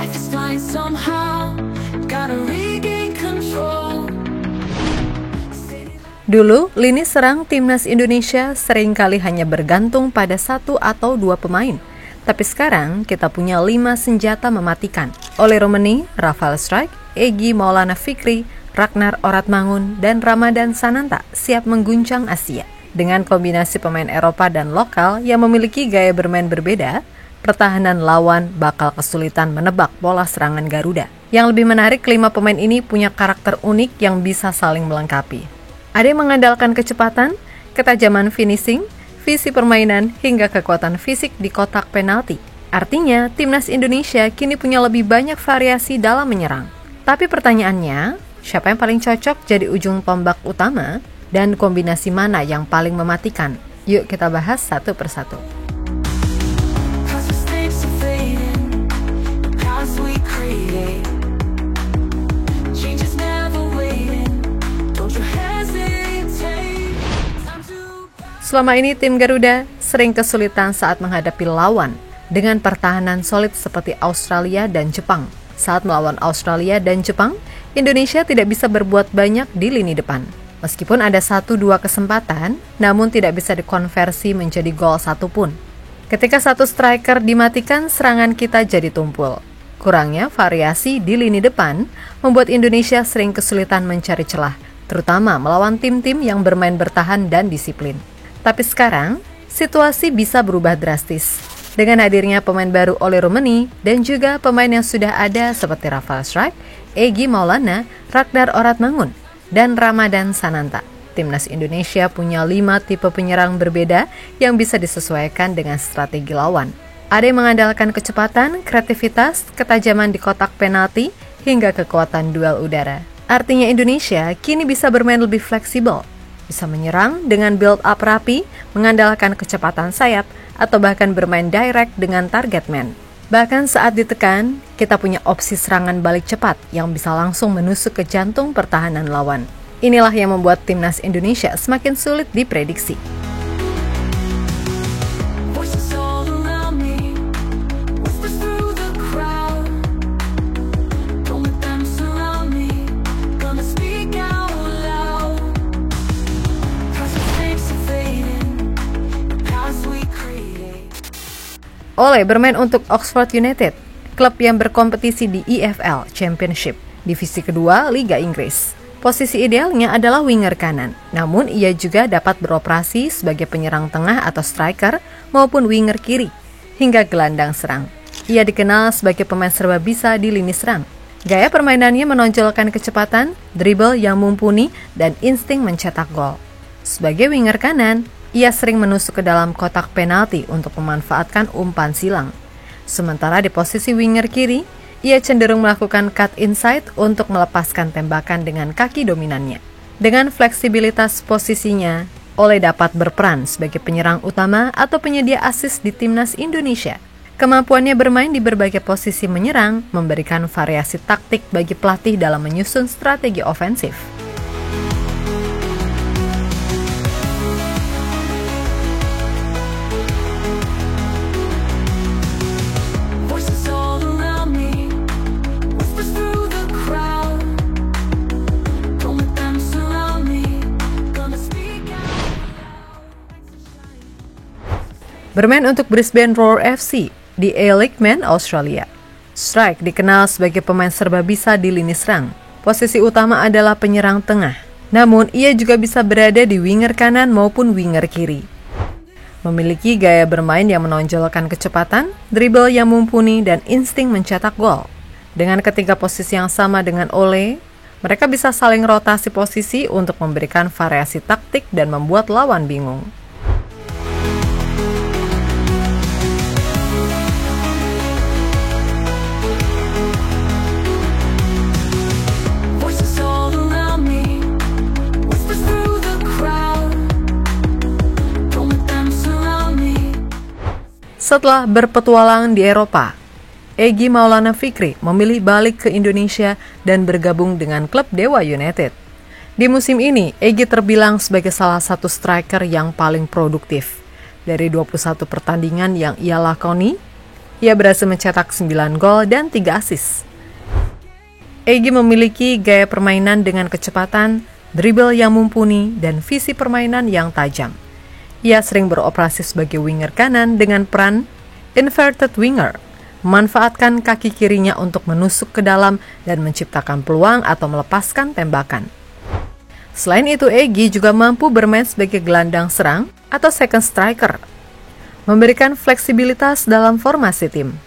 Life is fine somehow, gotta regain control. Dulu, lini serang timnas Indonesia seringkali hanya bergantung pada 1 atau 2 pemain. Tapi sekarang kita punya 5 senjata mematikan. Oleh Romani, Rafael Strijk, Egy Maulana Fikri, Ragnar Oratmangun, dan Ramadan Sananta siap mengguncang Asia. Dengan kombinasi pemain Eropa dan lokal yang memiliki gaya bermain berbeda, pertahanan lawan bakal kesulitan menebak bola serangan Garuda. Yang lebih menarik, 5 pemain ini punya karakter unik yang bisa saling melengkapi. Ada yang mengandalkan kecepatan, ketajaman finishing, visi permainan, hingga kekuatan fisik di kotak penalti. Artinya, timnas Indonesia kini punya lebih banyak variasi dalam menyerang. Tapi pertanyaannya, siapa yang paling cocok jadi ujung tombak utama dan kombinasi mana yang paling mematikan? Yuk kita bahas satu persatu. Selama ini tim Garuda sering kesulitan saat menghadapi lawan dengan pertahanan solid seperti Australia dan Jepang. Saat melawan Australia dan Jepang, Indonesia tidak bisa berbuat banyak di lini depan. Meskipun ada 1-2 kesempatan, namun tidak bisa dikonversi menjadi gol satupun. Ketika satu striker dimatikan, serangan kita jadi tumpul. Kurangnya variasi di lini depan membuat Indonesia sering kesulitan mencari celah, terutama melawan tim-tim yang bermain bertahan dan disiplin. Tapi sekarang, situasi bisa berubah drastis. Dengan hadirnya pemain baru oleh Romani dan juga pemain yang sudah ada seperti Rafael Strijk, Egy Maulana, Ragnar Oratmangun, dan Ramadan Sananta. Timnas Indonesia punya 5 tipe penyerang berbeda yang bisa disesuaikan dengan strategi lawan. Ada yang mengandalkan kecepatan, kreativitas, ketajaman di kotak penalti, hingga kekuatan duel udara. Artinya Indonesia kini bisa bermain lebih fleksibel. Bisa menyerang dengan build-up rapi, mengandalkan kecepatan sayap, atau bahkan bermain direct dengan target man. Bahkan saat ditekan, kita punya opsi serangan balik cepat yang bisa langsung menusuk ke jantung pertahanan lawan. Inilah yang membuat timnas Indonesia semakin sulit diprediksi. Ole bermain untuk Oxford United, klub yang berkompetisi di EFL Championship, divisi kedua Liga Inggris. Posisi idealnya adalah winger kanan, namun ia juga dapat beroperasi sebagai penyerang tengah atau striker maupun winger kiri, hingga gelandang serang. Ia dikenal sebagai pemain serba bisa di lini serang. Gaya permainannya menonjolkan kecepatan, dribble yang mumpuni, dan insting mencetak gol. Sebagai winger kanan, ia sering menusuk ke dalam kotak penalti untuk memanfaatkan umpan silang. Sementara di posisi winger kiri, ia cenderung melakukan cut inside untuk melepaskan tembakan dengan kaki dominannya. Dengan fleksibilitas posisinya, Ole dapat berperan sebagai penyerang utama atau penyedia assist di timnas Indonesia. Kemampuannya bermain di berbagai posisi menyerang memberikan variasi taktik bagi pelatih dalam menyusun strategi ofensif. Bermain untuk Brisbane Roar FC di A-League Men Australia. Strijk dikenal sebagai pemain serba bisa di lini serang. Posisi utama adalah penyerang tengah. Namun, ia juga bisa berada di winger kanan maupun winger kiri. Memiliki gaya bermain yang menonjolkan kecepatan, dribble yang mumpuni, dan insting mencetak gol. Dengan ketiga posisi yang sama dengan Ole, mereka bisa saling rotasi posisi untuk memberikan variasi taktik dan membuat lawan bingung. Setelah berpetualang di Eropa, Egy Maulana Fikri memilih balik ke Indonesia dan bergabung dengan klub Dewa United. Di musim ini, Egy terbilang sebagai salah satu striker yang paling produktif. Dari 21 pertandingan yang ia lakoni, Ia berhasil mencetak 9 gol dan 3 assist. Egy memiliki gaya permainan dengan kecepatan, dribble yang mumpuni, dan visi permainan yang tajam. Ia sering beroperasi sebagai winger kanan dengan peran inverted winger, memanfaatkan kaki kirinya untuk menusuk ke dalam dan menciptakan peluang atau melepaskan tembakan. Selain itu, Egy juga mampu bermain sebagai gelandang serang atau second striker, memberikan fleksibilitas dalam formasi tim.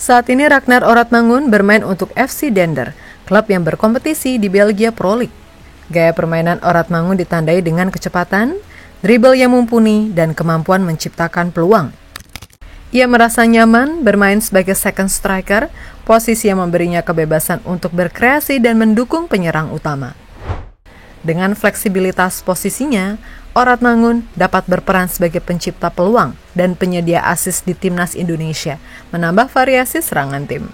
Saat ini Ragnar Oratmangun bermain untuk FC Dender, klub yang berkompetisi di Belgia Pro League. Gaya permainan Oratmangun ditandai dengan kecepatan, dribble yang mumpuni, dan kemampuan menciptakan peluang. Ia merasa nyaman bermain sebagai second striker, posisi yang memberinya kebebasan untuk berkreasi dan mendukung penyerang utama. Dengan fleksibilitas posisinya, Oratmangun dapat berperan sebagai pencipta peluang dan penyedia assist di timnas Indonesia, menambah variasi serangan tim.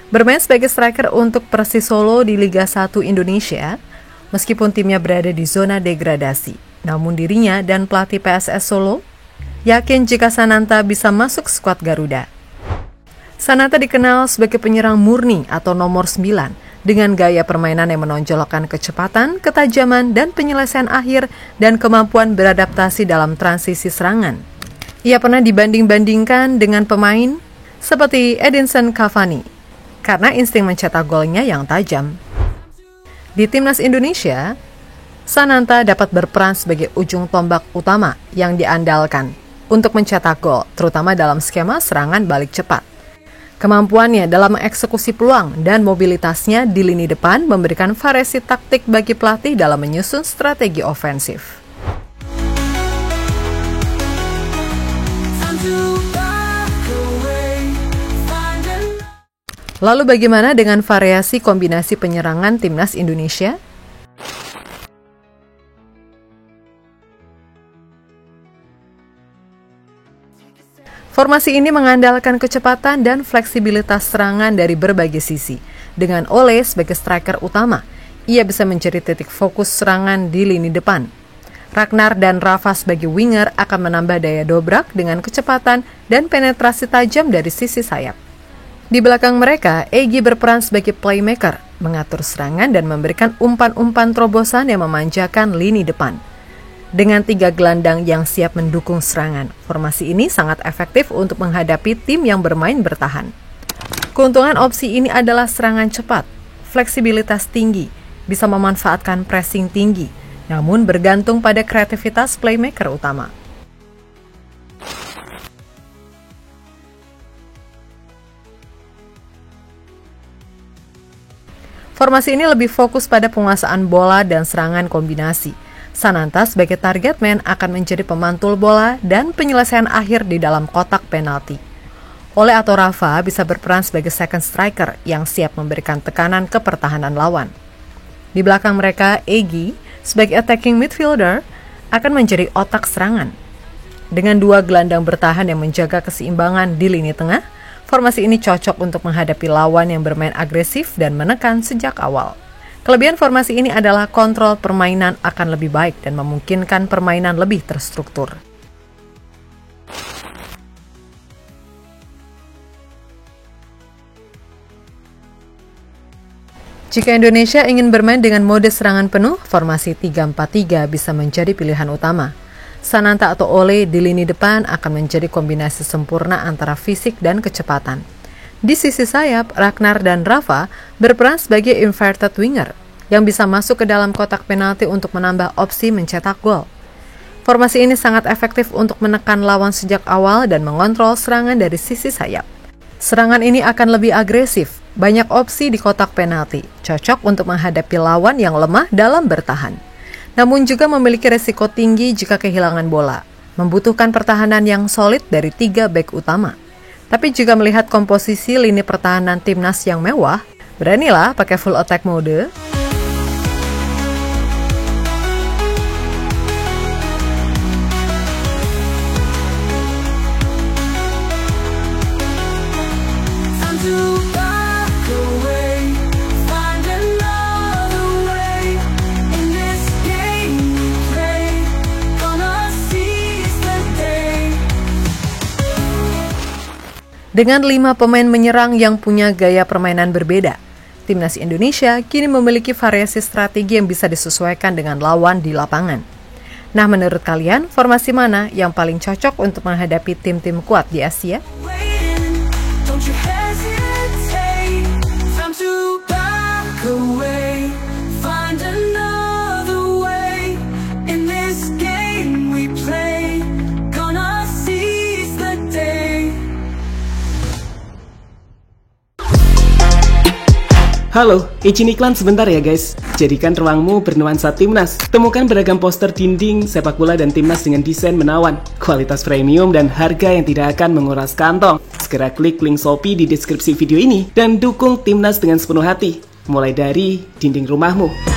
Bermain sebagai striker untuk Persis Solo di Liga 1 Indonesia, meskipun timnya berada di zona degradasi, namun dirinya dan pelatih PSS Solo yakin jika Sananta bisa masuk skuad Garuda. Sananta dikenal sebagai penyerang murni atau nomor 9 dengan gaya permainan yang menonjolkan kecepatan, ketajaman, dan penyelesaian akhir dan kemampuan beradaptasi dalam transisi serangan. Ia pernah dibanding-bandingkan dengan pemain seperti Edinson Cavani karena insting mencetak golnya yang tajam. Di timnas Indonesia, Sananta dapat berperan sebagai ujung tombak utama yang diandalkan untuk mencetak gol, terutama dalam skema serangan balik cepat. Kemampuannya dalam mengeksekusi peluang dan mobilitasnya di lini depan memberikan variasi taktik bagi pelatih dalam menyusun strategi ofensif. Lalu bagaimana dengan variasi kombinasi penyerangan timnas Indonesia? Formasi ini mengandalkan kecepatan dan fleksibilitas serangan dari berbagai sisi. Dengan Ole sebagai striker utama, ia bisa menjadi titik fokus serangan di lini depan. Ragnar dan Rafa sebagai winger akan menambah daya dobrak dengan kecepatan dan penetrasi tajam dari sisi sayap. Di belakang mereka, Egy berperan sebagai playmaker, mengatur serangan dan memberikan umpan-umpan terobosan yang memanjakan lini depan. Dengan 3 gelandang yang siap mendukung serangan, formasi ini sangat efektif untuk menghadapi tim yang bermain bertahan. Keuntungan opsi ini adalah serangan cepat, fleksibilitas tinggi, bisa memanfaatkan pressing tinggi, namun bergantung pada kreativitas playmaker utama. Formasi ini lebih fokus pada penguasaan bola dan serangan kombinasi. Sananta sebagai target man akan menjadi pemantul bola dan penyelesaian akhir di dalam kotak penalti. Ole atau Rafa bisa berperan sebagai second striker yang siap memberikan tekanan ke pertahanan lawan. Di belakang mereka, Egy sebagai attacking midfielder akan menjadi otak serangan. Dengan 2 gelandang bertahan yang menjaga keseimbangan di lini tengah, formasi ini cocok untuk menghadapi lawan yang bermain agresif dan menekan sejak awal. Kelebihan formasi ini adalah kontrol permainan akan lebih baik dan memungkinkan permainan lebih terstruktur. Jika Indonesia ingin bermain dengan mode serangan penuh, formasi 3-4-3 bisa menjadi pilihan utama. Sananta atau Ole di lini depan akan menjadi kombinasi sempurna antara fisik dan kecepatan. Di sisi sayap, Ragnar dan Rafa berperan sebagai inverted winger yang bisa masuk ke dalam kotak penalti untuk menambah opsi mencetak gol. Formasi ini sangat efektif untuk menekan lawan sejak awal dan mengontrol serangan dari sisi sayap. Serangan ini akan lebih agresif, banyak opsi di kotak penalti, cocok untuk menghadapi lawan yang lemah dalam bertahan. Namun juga memiliki resiko tinggi jika kehilangan bola. membutuhkan pertahanan yang solid dari 3 bek utama. Tapi juga melihat komposisi lini pertahanan timnas yang mewah, beranilah pakai full attack mode. Dengan 5 pemain menyerang yang punya gaya permainan berbeda, timnas Indonesia kini memiliki variasi strategi yang bisa disesuaikan dengan lawan di lapangan. Nah, menurut kalian, formasi mana yang paling cocok untuk menghadapi tim-tim kuat di Asia? Halo, izin iklan sebentar ya guys. Jadikan ruangmu bernuansa timnas. Temukan beragam poster dinding, sepak bola dan timnas dengan desain menawan, kualitas premium dan harga yang tidak akan menguras kantong. Segera klik link Shopee di deskripsi video ini dan dukung timnas dengan sepenuh hati. Mulai dari dinding rumahmu.